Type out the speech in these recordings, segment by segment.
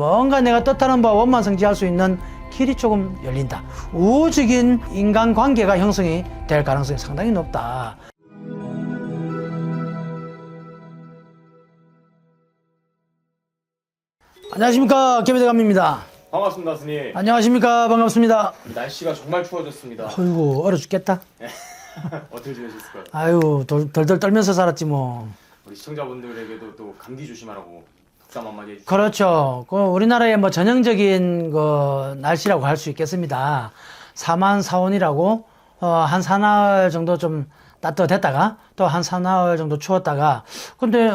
뭔가 내가 뜻하는 바와 원만성취할 수 있는 길이 조금 열린다. 우호적인 인간관계가 형성이 될 가능성이 상당히 높다. 안녕하십니까, 개미대감입니다. 반갑습니다, 스님. 안녕하십니까, 반갑습니다. 날씨가 정말 추워졌습니다. 아이고, 얼어 죽겠다. 어떻게 지내셨을까요? 아유, 덜덜 떨면서 살았지 뭐. 우리 시청자분들에게도 또 감기 조심하라고 덕담 한마디 해주세요. 그렇죠. 우리나라의 뭐 전형적인 날씨라고 할 수 있겠습니다. 사만사온이라고 한 사나흘 정도 좀 따뜻했다가 또 한 사나흘 정도 추웠다가 근데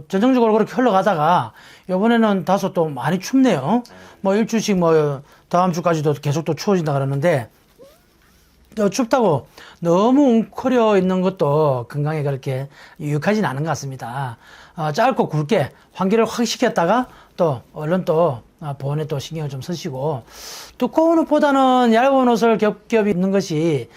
전형적으로 그렇게 흘러가다가 이번에는 다소 또 많이 춥네요. 뭐 일주씩 뭐 다음 주까지도 계속 또 추워진다 그러는데 춥다고 너무 웅크려 있는 것도 건강에 그렇게 유익하진 않은 것 같습니다. 짧고 굵게 환기를 확 시켰다가 또 얼른 또 보온에 또 신경을 좀 쓰시고 두꺼운 옷보다는 얇은 옷을 겹겹 입는 것이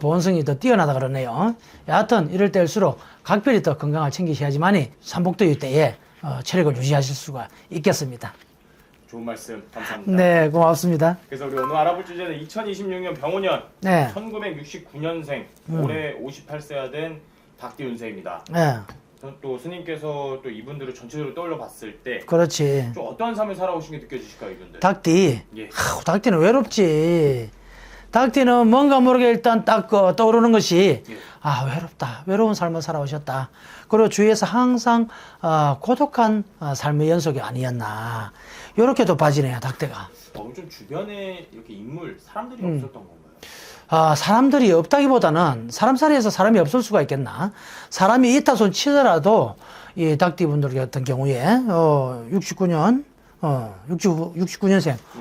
보온성이 더 뛰어나다 그러네요. 여하튼 이럴 때일수록 각별히 더 건강을 챙기셔야지만이 삼복더위 때에 체력을 유지하실 수가 있겠습니다. 좋은 말씀 감사합니다. 네, 고맙습니다. 그래서 우리 오늘 알아볼 주제는 2026년 병원년 네. 1969년생 올해 58세가 된 닭띠 운세입니다. 네, 또 스님께서 또 이분들을 전체적으로 떠올려 봤을 때 그렇지. 좀 어떠한 삶을 살아오신 게 느껴지실까요, 이분들? 닭띠. 예. 닭띠는 외롭지. 닭띠는 뭔가 모르게 일단 딱 떠오르는 것이 예. 외롭다. 외로운 삶을 살아오셨다. 그리고 주위에서 항상 고독한 삶의 연속이 아니었나. 요렇게도 봐지네요, 닭띠가. 좀 주변에 이렇게 인물, 사람들이 없었던 건가요? 사람들이 없다기보다는 사람 사이에서 사람이 없을 수가 있겠나. 사람이 있다 손 치더라도 이 닭띠 분들 같은 경우에 69년생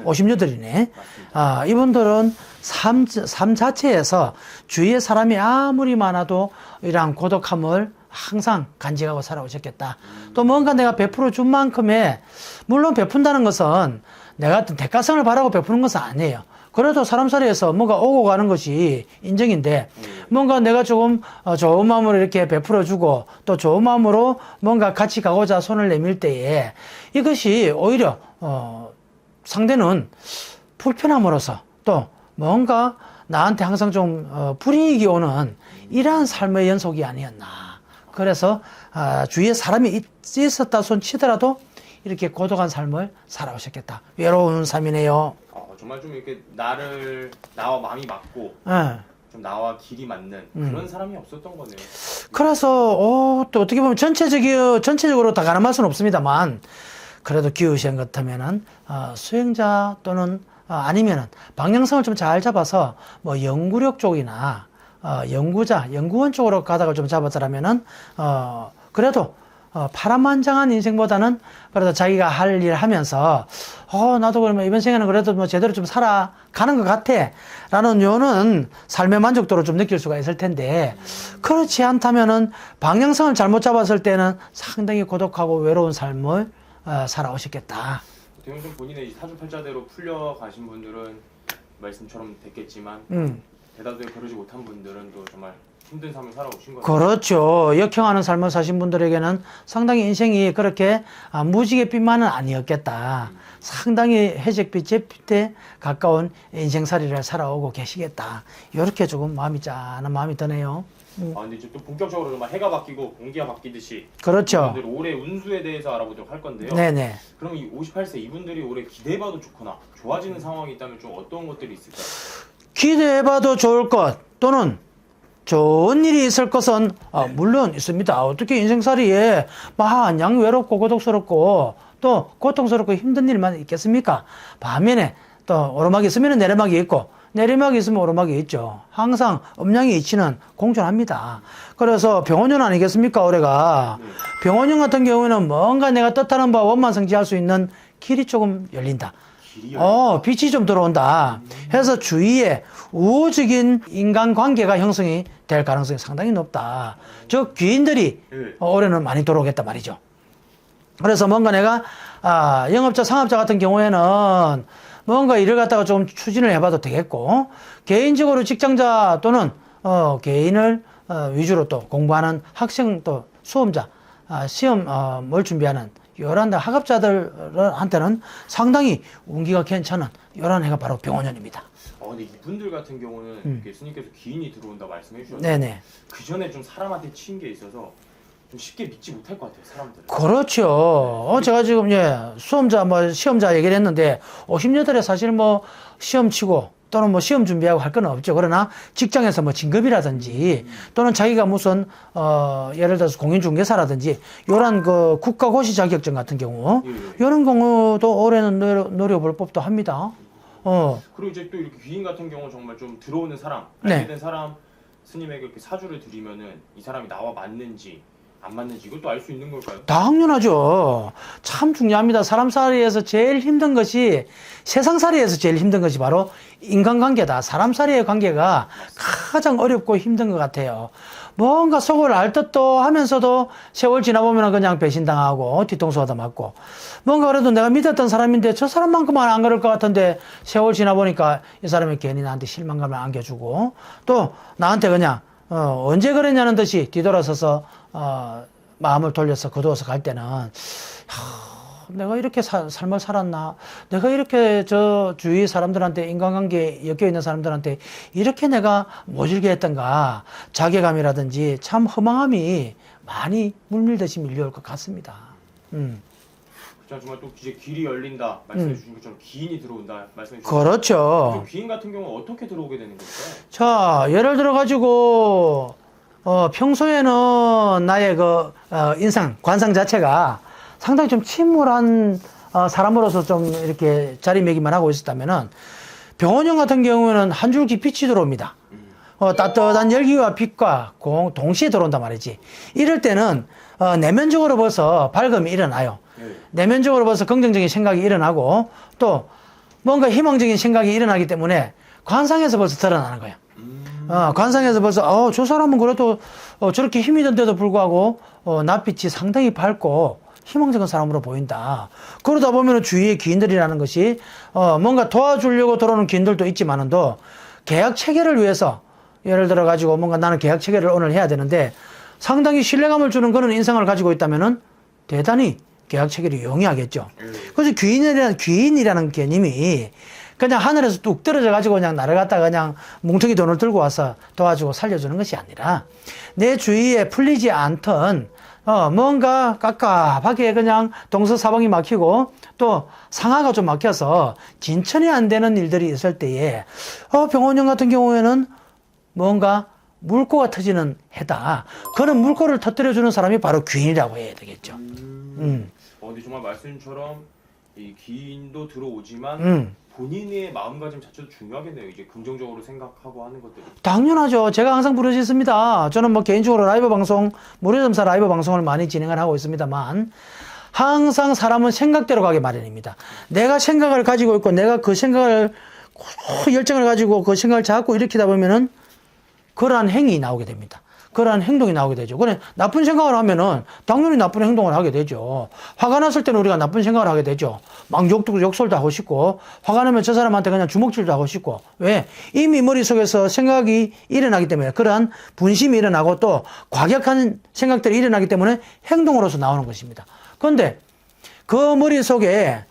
58이네. 이분들은 삶 자체에서 주위에 사람이 아무리 많아도 이러한 고독함을 항상 간직하고 살아오셨겠다. 또 뭔가 내가 베풀어 준 만큼의, 물론 베푼다는 것은 내가 어떤 대가성을 바라고 베푸는 것은 아니에요. 그래도 사람 사이에서 뭔가 오고 가는 것이 인정인데, 뭔가 내가 조금 좋은 마음으로 이렇게 베풀어주고 또 좋은 마음으로 뭔가 같이 가고자 손을 내밀 때에 이것이 오히려 상대는 불편함으로써 또 뭔가 나한테 항상 좀 불이익이 오는 이러한 삶의 연속이 아니었나. 그래서 주위에 사람이 있었다 손 치더라도 이렇게 고독한 삶을 살아오셨겠다. 외로운 삶이네요. 정말 좀 이렇게 나와 마음이 맞고 좀 나와 길이 맞는 그런 사람이 없었던 거네요. 그래서 또 어떻게 보면 전체적으로 다 가늠할 수는 없습니다만 그래도 기우시한 것 같으면은 수행자 또는 아니면은 방향성을 좀 잘 잡아서 뭐 연구력 쪽이나 연구원 쪽으로 가다가 좀 잡았더라면은 그래도 파란만장한 인생보다는 그래도 자기가 할 일 하면서 나도 그러면 이번 생에는 그래도 뭐 제대로 좀 살아가는 것 같아 라는 요는 삶의 만족도를 좀 느낄 수가 있을 텐데 그렇지 않다면은 방향성을 잘못 잡았을 때는 상당히 고독하고 외로운 삶을 살아오셨겠다. 어떻게 좀 본인의 사주팔자대로 풀려가신 분들은 말씀처럼 됐겠지만 대다수의 그러지 못한 분들은 또 정말 힘든 삶을 살아오신 거예요. 그렇죠. 역행하는 삶을 사신 분들에게는 상당히 인생이 그렇게 무지갯빛만은 아니었겠다. 상당히 해적빛에 가까운 인생살이를 살아오고 계시겠다. 이렇게 조금 마음이 짠한 마음이 드네요. 근데 이제 또 본격적으로 정말 해가 바뀌고 공기가 바뀌듯이 그렇죠. 이분들 올해 운수에 대해서 알아보도록 할 건데요. 네네. 그럼 이 58세 이분들이 올해 기대해봐도 좋거나 좋아지는 상황이 있다면 좀 어떤 것들이 있을까요? 기대해봐도 좋을 것 또는 좋은 일이 있을 것은 물론 있습니다. 어떻게 인생살이에 마냥 외롭고 고독스럽고 또 고통스럽고 힘든 일만 있겠습니까? 반면에 또 오르막이 있으면 내리막이 있고 내리막이 있으면 오르막이 있죠. 항상 음양이 이치는 공존합니다. 그래서 병원년 아니겠습니까, 올해가. 병원년 같은 경우에는 뭔가 내가 뜻하는 바와 원만성취할 수 있는 길이 조금 열린다. 빛이 좀 들어온다. 해서 주위에 우호적인 인간관계가 형성이 될 가능성이 상당히 높다. 즉 귀인들이 올해는 많이 들어오겠다 말이죠. 그래서 뭔가 내가 영업자, 상업자 같은 경우에는 뭔가 일을 갖다가 좀 추진을 해봐도 되겠고 개인적으로 직장자 또는 개인을 위주로 또 공부하는 학생 또 수험자 시험을 준비하는 요런 학업자들한테는 상당히 운기가 괜찮은 요런 해가 바로 병원년입니다. 근데 이분들 같은 경우는 이렇게 스님께서 기인이 들어온다 말씀해 주셨는데 네네. 그 전에 좀 사람한테 치인 게 있어서 좀 쉽게 믿지 못할 것 같아요, 사람들은. 그렇죠. 제가 지금 수험자 시험자 얘기를 했는데 50여들에 사실 시험 치고 또는 시험 준비하고 할 건 없죠. 그러나 직장에서 진급이라든지 또는 자기가 무슨 예를 들어서 공인중개사라든지 요런 그 국가고시 자격증 같은 경우 이런 경우도 올해는 노려볼 법도 합니다. 그리고 이제 또 이렇게 귀인 같은 경우 정말 좀 들어오는 사람, 네. 알게 된 사람 스님에게 이렇게 사주를 드리면은 이 사람이 나와 맞는지 안 맞는지 이것도 알 수 있는 걸까요? 당연하죠. 참 중요합니다. 사람살이에서 제일 힘든 것이 세상살이에서 제일 힘든 것이 바로 인간관계다. 사람살이의 관계가 가장 어렵고 힘든 것 같아요. 뭔가 속을 알 듯도 하면서도 세월 지나보면 그냥 배신당하고 뒤통수 얻어맞고 뭔가 그래도 내가 믿었던 사람인데 저 사람만큼은 안 그럴 것 같은데 세월 지나보니까 이 사람이 괜히 나한테 실망감을 안겨주고 또 나한테 그냥 언제 그랬냐는 듯이 뒤돌아서서 마음을 돌려서 거두어서 갈 때는 내가 이렇게 삶을 살았나, 내가 이렇게 저 주위 사람들한테 인간관계에 엮여있는 사람들한테 이렇게 내가 모질게 했던가, 자괴감이라든지 참 허망함이 많이 물밀듯이 밀려올 것 같습니다. 정말 또 이제 길이 열린다 말씀해 주신 것처럼 기인이 들어온다 말씀해 주신 그렇죠. 기인 같은 경우는 어떻게 들어오게 되는 걸까요? 자, 예를 들어 가지고 평소에는 나의 관상 자체가 상당히 좀 침울한 사람으로서 좀 이렇게 자리매김만 하고 있었다면은 병원형 같은 경우에는 한 줄기 빛이 들어옵니다. 따뜻한 열기와 빛과 동시에 들어온단 말이지. 이럴 때는 내면적으로 벌써 밝음이 일어나요. 내면적으로 벌써 긍정적인 생각이 일어나고 또 뭔가 희망적인 생각이 일어나기 때문에 관상에서 벌써 드러나는 거예요. 관상에서 벌써 저 사람은 그래도 저렇게 힘이 든데도 불구하고 낯빛이 상당히 밝고 희망적인 사람으로 보인다. 그러다 보면 주위에 귀인들이라는 것이 뭔가 도와주려고 들어오는 귀인들도 있지만은도 계약 체결을 위해서 예를 들어 가지고 뭔가 나는 계약 체결을 오늘 해야 되는데 상당히 신뢰감을 주는 그런 인상을 가지고 있다면은 대단히 계약 체결이 용이하겠죠. 그래서 귀인이라는 개념이 그냥 하늘에서 뚝 떨어져 가지고 그냥 나를 갖다가 그냥 뭉텅이 돈을 들고 와서 도와주고 살려주는 것이 아니라 내 주위에 풀리지 않던 뭔가 깝깝하게 그냥 동서사방이 막히고 또 상하가 좀 막혀서 진천이 안 되는 일들이 있을 때에 병원형 같은 경우에는 뭔가 물꼬가 터지는 해다. 그런 물꼬를 터뜨려주는 사람이 바로 귀인이라고 해야 되겠죠. 근데 정말 말씀처럼 이 기인도 들어오지만 본인의 마음가짐 자체도 중요하겠네요. 이제 긍정적으로 생각하고 하는 것들이. 당연하죠. 제가 항상 부르짖습니다. 저는 개인적으로 라이브 방송, 무료점사 라이브 방송을 많이 진행을 하고 있습니다만 항상 사람은 생각대로 가게 마련입니다. 내가 생각을 가지고 있고 내가 그 생각을 열정을 가지고 그 생각을 자꾸 일으키다 보면은 그러한 행위 나오게 됩니다. 그러한 행동이 나오게 되죠. 그래, 나쁜 생각을 하면은 당연히 나쁜 행동을 하게 되죠. 화가 났을 때는 우리가 나쁜 생각을 하게 되죠. 막 욕설도 하고 싶고, 화가 나면 저 사람한테 그냥 주먹질도 하고 싶고. 왜? 이미 머릿속에서 생각이 일어나기 때문에, 그러한 분심이 일어나고 또 과격한 생각들이 일어나기 때문에 행동으로서 나오는 것입니다. 그런데 그 머릿속에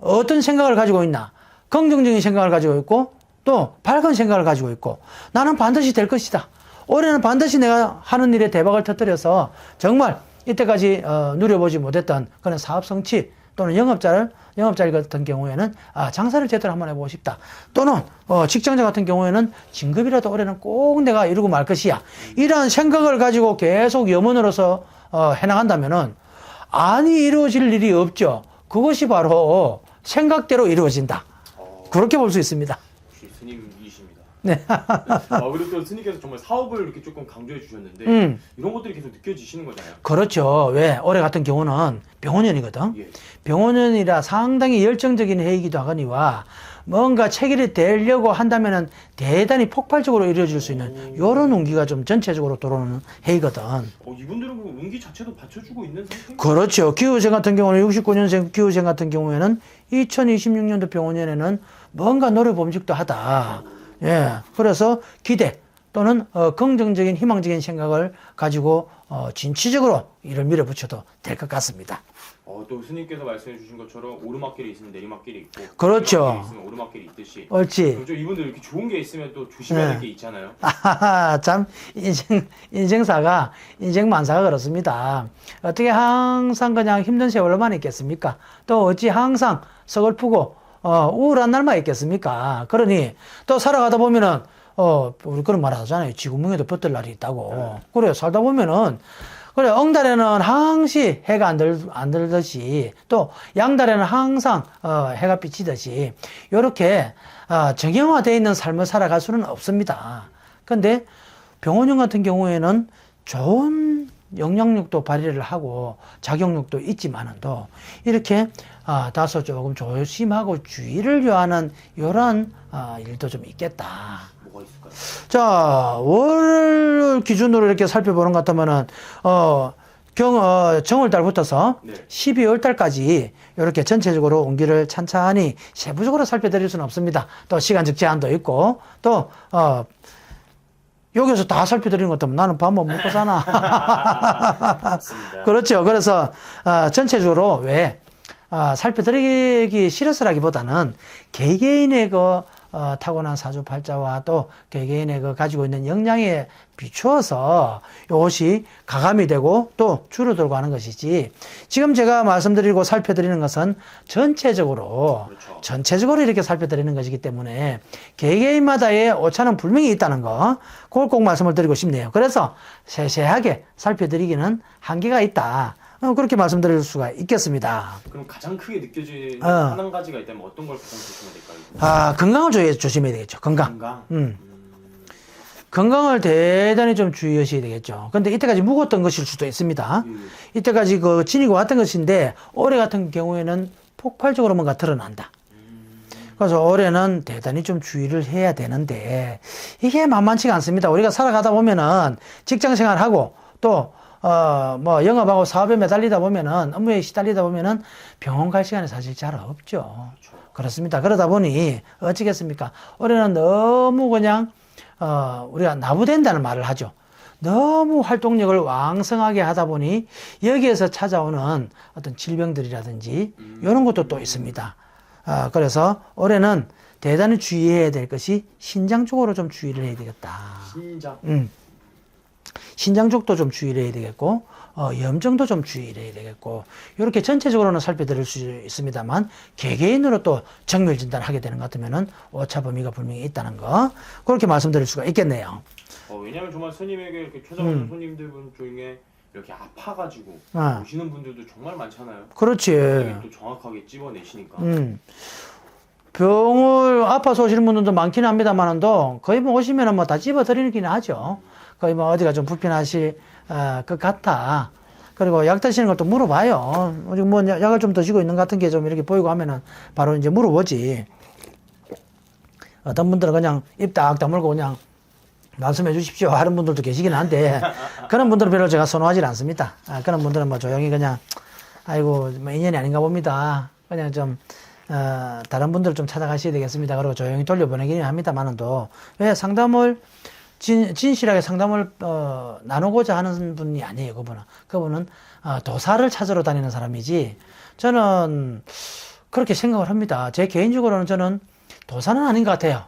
어떤 생각을 가지고 있나? 긍정적인 생각을 가지고 있고, 또 밝은 생각을 가지고 있고, 나는 반드시 될 것이다. 올해는 반드시 내가 하는 일에 대박을 터뜨려서 정말 이때까지 누려보지 못했던 그런 사업 성취 또는 영업자리 같은 경우에는 장사를 제대로 한번 해보고 싶다. 또는 직장자 같은 경우에는 진급이라도 올해는 꼭 내가 이루고 말 것이야. 이러한 생각을 가지고 계속 염원으로서 해나간다면은 아니 이루어질 일이 없죠. 그것이 바로 생각대로 이루어진다. 그렇게 볼 수 있습니다. 역시 스님이십니다. 네. 그리고 또 스님께서 정말 사업을 이렇게 조금 강조해 주셨는데 이런 것들이 계속 느껴지시는 거잖아요. 그렇죠. 왜? 올해 같은 경우는 병원년이거든. 예. 병원년이라 상당히 열정적인 해이기도 하거니와 뭔가 체결이 되려고 한다면은 대단히 폭발적으로 이루어질 수 있는 이런 운기가 좀 전체적으로 들어오는 해이거든. 이분들은 그 운기 자체도 받쳐주고 있는 상태? 그렇죠. 기후생 같은 경우는 69년생 기후생 같은 경우에는 2026년도 병원년에는 뭔가 노려봄직도 하다. 예. 그래서 기대 또는 긍정적인 희망적인 생각을 가지고 진취적으로 이를 밀어붙여도 될 것 같습니다. 또 스님께서 말씀해 주신 것처럼 오르막길이 있으면 내리막길이 있고 그렇죠. 내리막길이 있으면 오르막길이 있듯이 옳지. 그럼 좀 이분들 이렇게 좋은 게 있으면 또 조심해야 될 게 있잖아요. 아하하, 참, 인생사가, 인생만사가 그렇습니다. 어떻게 항상 그냥 힘든 세월만 있겠습니까? 또 어찌 항상 서글프고, 우울한 날만 있겠습니까? 그러니, 또 살아가다 보면은, 우리 그런 말 하잖아요. 지구멍에도 뻗을 날이 있다고. 그래, 살다 보면은, 그래, 엉달에는 항시 해가 안 들듯이, 또 양달에는 항상, 해가 비치듯이, 요렇게, 정형화되어 있는 삶을 살아갈 수는 없습니다. 근데 병원형 같은 경우에는 좋은 영향력도 발휘를 하고 작용력도 있지만은도 이렇게 다소 조금 조심하고 주의를 요하는 이런 일도 좀 있겠다. 뭐가 있을까요? 자, 월 기준으로 이렇게 살펴보는 것 같으면은 정월달부터서 네. 12월달까지 이렇게 전체적으로 운기를 찬찬히 세부적으로 살펴드릴 수는 없습니다. 또 시간적 제한도 있고 또 여기서 다 살펴드리는 것 같으면 나는 밥 못 먹고 사나. 맞습니다. 그렇죠. 그래서 전체적으로 왜 살펴드리기 싫어서라기보다는 개개인의 그 타고난 사주팔자와 또 개개인의 그 가지고 있는 역량에 비추어서 이것이 가감이 되고 또 줄어들고 하는 것이지, 지금 제가 말씀드리고 살펴드리는 것은 전체적으로 그렇죠. 전체적으로 이렇게 살펴드리는 것이기 때문에 개개인마다의 오차는 분명히 있다는 거, 그걸 꼭 말씀을 드리고 싶네요. 그래서 세세하게 살펴드리기는 한계가 있다, 그렇게 말씀드릴 수가 있겠습니다. 그럼 가장 크게 느껴지는 한 가지가 있다면 어떤 걸 가장 조심해야 될까요? 건강을 조심해야 되겠죠. 건강. 건강을 대단히 좀 주의하셔야 되겠죠. 근데 이때까지 묵었던 것일 수도 있습니다. 이때까지 그 지니고 왔던 것인데 올해 같은 경우에는 폭발적으로 뭔가 드러난다. 그래서 올해는 대단히 좀 주의를 해야 되는데 이게 만만치가 않습니다. 우리가 살아가다 보면은 직장 생활하고 또 뭐 영업하고 사업에 매달리다 보면은, 업무에 시달리다 보면은 병원 갈 시간이 사실 잘 없죠. 그렇습니다. 그러다 보니 어찌겠습니까? 올해는 너무 그냥 우리가 나부된다는 말을 하죠. 너무 활동력을 왕성하게 하다 보니 여기에서 찾아오는 어떤 질병들이라든지 이런 것도 또 있습니다. 그래서 올해는 대단히 주의해야 될 것이 신장 쪽으로 좀 주의를 해야 되겠다. 신장. 신장 쪽도 좀 주의를 해야 되겠고, 염증도 좀 주의를 해야 되겠고, 이렇게 전체적으로는 살펴드릴 수 있습니다만, 개개인으로 또 정밀 진단을 하게 되는 것 같으면은 오차 범위가 분명히 있다는 거, 그렇게 말씀드릴 수가 있겠네요. 왜냐면 정말 스님에게 이렇게 찾아오는 손님들 분 중에 이렇게 아파가지고 오시는 분들도 정말 많잖아요. 그렇지. 또 정확하게 찝어내시니까. 병을 아파서 오시는 분들도 많긴 합니다만도 거의 뭐 오시면은 뭐 다 찝어드리긴 하죠. 거의 뭐 어디가 좀 불편하실 것 같아. 그리고 약 드시는 것도 물어봐요. 우리 뭐 약을 좀 드시고 있는 것 같은 게 좀 이렇게 보이고 하면은 바로 이제 물어보지. 어떤 분들은 그냥 입 딱 다물고 그냥 말씀해 주십시오 하는 분들도 계시긴 한데, 그런 분들은 별로 제가 선호하지 않습니다. 그런 분들은 뭐 조용히 그냥 아이고 뭐 인연이 아닌가 봅니다. 그냥 좀 다른 분들 좀 찾아가셔야 되겠습니다. 그리고 조용히 돌려보내기는 합니다만은도, 왜 상담을 진실하게 상담을 나누고자 하는 분이 아니에요. 그분은 도사를 찾으러 다니는 사람이지, 저는 그렇게 생각을 합니다. 제 개인적으로는 저는 도사는 아닌 것 같아요.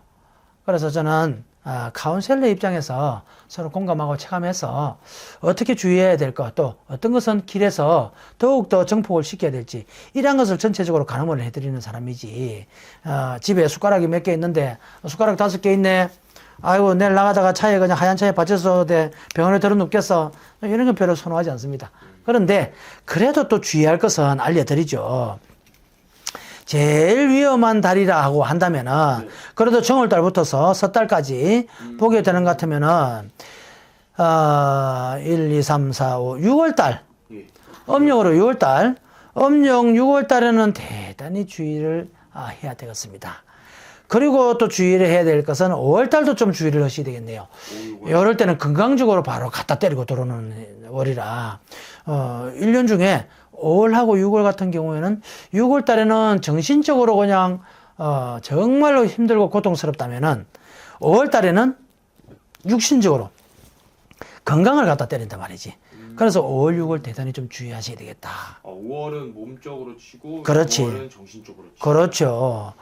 그래서 저는 카운셀러 입장에서 서로 공감하고 체감해서 어떻게 주의해야 될 것, 또 어떤 것은 길에서 더욱더 정폭을 시켜야 될지, 이런 것을 전체적으로 가늠을 해드리는 사람이지, 집에 숟가락이 몇 개 있는데 숟가락 5개 있네, 아이고 내일 나가다가 차에 그냥 하얀 차에 받쳐서 병원에 들어 눕겠어, 이런 건 별로 선호하지 않습니다. 그런데 그래도 또 주의할 것은 알려드리죠. 제일 위험한 달이라 하고 한다면은, 그래도 정월달부터서 섣달까지 보게 되는 것 같으면은 1, 2, 3, 4, 5, 6월달, 음력으로 6월달, 음력 6월달에는 대단히 주의를 해야 되겠습니다. 그리고 또 주의를 해야 될 것은 5월달도 좀 주의를 하셔야 되겠네요. 이럴 때는 건강적으로 바로 갖다 때리고 들어오는 월이라, 1년 중에 5월하고 6월 같은 경우에는, 6월 달에는 정신적으로 그냥 정말로 힘들고 고통스럽다면은 5월 달에는 육신적으로 건강을 갖다 때린단 말이지. 그래서 5월, 6월 대단히 좀 주의하셔야 되겠다. 5월은 몸적으로 치고 그렇지. 6월은 정신적으로 치고. 그렇죠.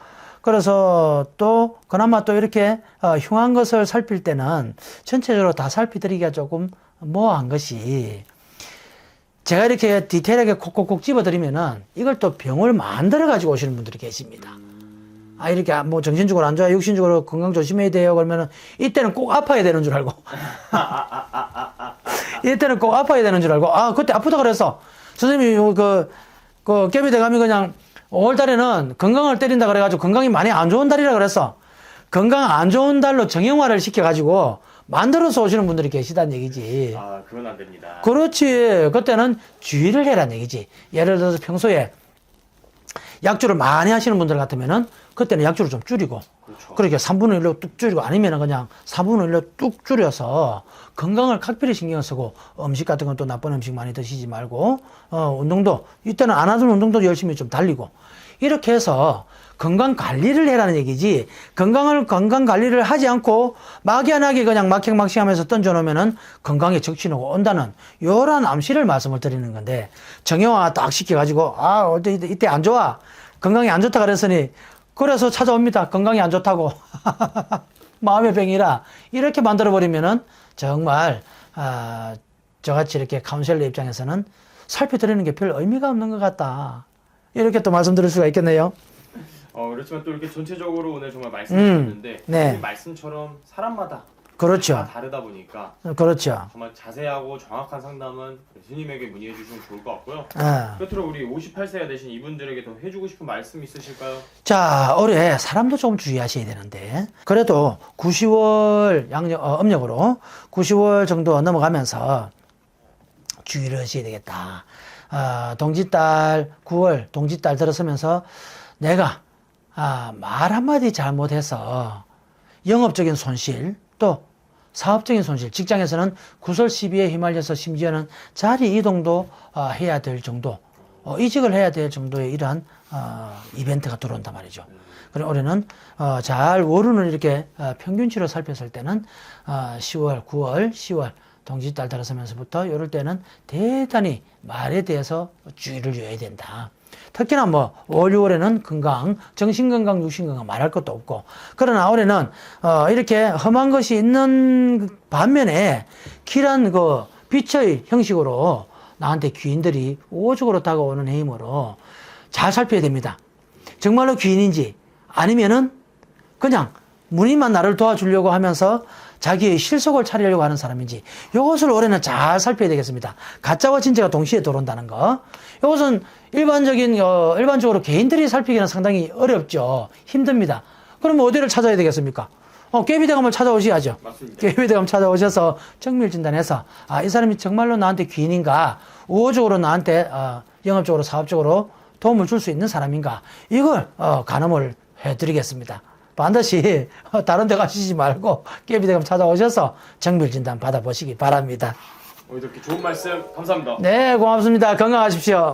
그래서 또 그나마 또 이렇게 흉한 것을 살필 때는 전체적으로 다 살피드리기가 조금 모호한 것이, 제가 이렇게 디테일하게 콕콕콕 집어드리면은 이걸 또 병을 만들어 가지고 오시는 분들이 계십니다. 이렇게 뭐 정신적으로 안 좋아, 육신적으로 건강 조심해야 돼요. 그러면은 이때는 꼭 아파야 되는 줄 알고. 이때는 꼭 아파야 되는 줄 알고. 그때 아프다 그랬어. 선생님이 깨비대감이 그냥 5월 달에는 건강을 때린다 그래가지고 건강이 많이 안 좋은 달이라 그랬어. 건강 안 좋은 달로 정형화를 시켜가지고 만들어서 오시는 분들이 계시다는 얘기지. 그건 안 됩니다. 그렇지. 그때는 주의를 해라는 얘기지. 예를 들어서 평소에 약주를 많이 하시는 분들 같으면은 그때는 약주를 좀 줄이고, 그렇죠. 그렇게 3분의 1로 뚝 줄이고, 아니면은 그냥 4분의 1로 뚝 줄여서 건강을 각별히 신경 쓰고, 음식 같은 건 또 나쁜 음식 많이 드시지 말고, 운동도, 이때는 안 하던 운동도 열심히 좀 달리고, 이렇게 해서 건강 관리를 해라는 얘기지, 건강 관리를 하지 않고 막연하게 그냥 막행막시 하면서 던져놓으면은 건강에 적신이 온다는 요런 암시를 말씀을 드리는 건데, 정형화 딱 시켜가지고, 이때 안 좋아. 건강이 안 좋다 그랬으니, 그래서 찾아옵니다. 건강이 안 좋다고. 마음의 병이라. 이렇게 만들어버리면은 정말, 저같이 이렇게 카운셀러 입장에서는 살펴드리는 게 별 의미가 없는 것 같다. 이렇게 또 말씀드릴 수가 있겠네요. 그렇지만 또 이렇게 전체적으로 오늘 정말 말씀하셨는데 네. 말씀처럼 사람마다 그렇죠. 다 다르다 보니까 그렇죠. 정말 자세하고 정확한 상담은 스님에게 문의해 주시면 좋을 것 같고요. 끝으로 우리 58세가 되신 이분들에게 더 해주고 싶은 말씀 있으실까요? 자, 올해 사람도 좀 주의하셔야 되는데, 그래도 9, 10월 음력으로 9, 10월 정도 넘어가면서 주의를 하셔야 되겠다. 동짓달 9월 동짓달 들어서면서 내가 말 한마디 잘못해서 영업적인 손실, 또 사업적인 손실, 직장에서는 구설 시비에 휘말려서 심지어는 자리 이동도 해야 될 정도, 이직을 해야 될 정도의 이러한 이벤트가 들어온단 말이죠. 그리고 올해는 잘 월운을 이렇게 평균치로 살폈을 때는 10월, 9월, 10월 동짓달 들어서면서부터 이럴 때는 대단히 말에 대해서 주의를 줘야 된다. 특히나 5월, 6월에는 건강, 정신건강, 육신건강 말할 것도 없고, 그러나 올해는 이렇게 험한 것이 있는 반면에 길한 빛의 형식으로 나한테 귀인들이 우호적으로 다가오는 힘으로 잘 살펴야 됩니다. 정말로 귀인인지 아니면은 그냥 무늬만 나를 도와주려고 하면서 자기의 실속을 차리려고 하는 사람인지, 이것을 올해는 잘 살펴야 되겠습니다. 가짜와 진짜가 동시에 들어온다는 거. 이것은 일반적으로 개인들이 살피기는 상당히 어렵죠. 힘듭니다. 그러면 어디를 찾아야 되겠습니까? 깨비대감을 찾아오셔야죠. 맞습니다. 깨비대감 찾아오셔서 정밀 진단해서, 이 사람이 정말로 나한테 귀인인가, 우호적으로 나한테, 영업적으로, 사업적으로 도움을 줄 수 있는 사람인가, 이걸, 가늠을 해드리겠습니다. 반드시 다른 데 가시지 말고 깨비대감 찾아오셔서 정밀 진단 받아보시기 바랍니다. 오늘 이렇게 좋은 말씀 감사합니다. 네, 고맙습니다. 건강하십시오.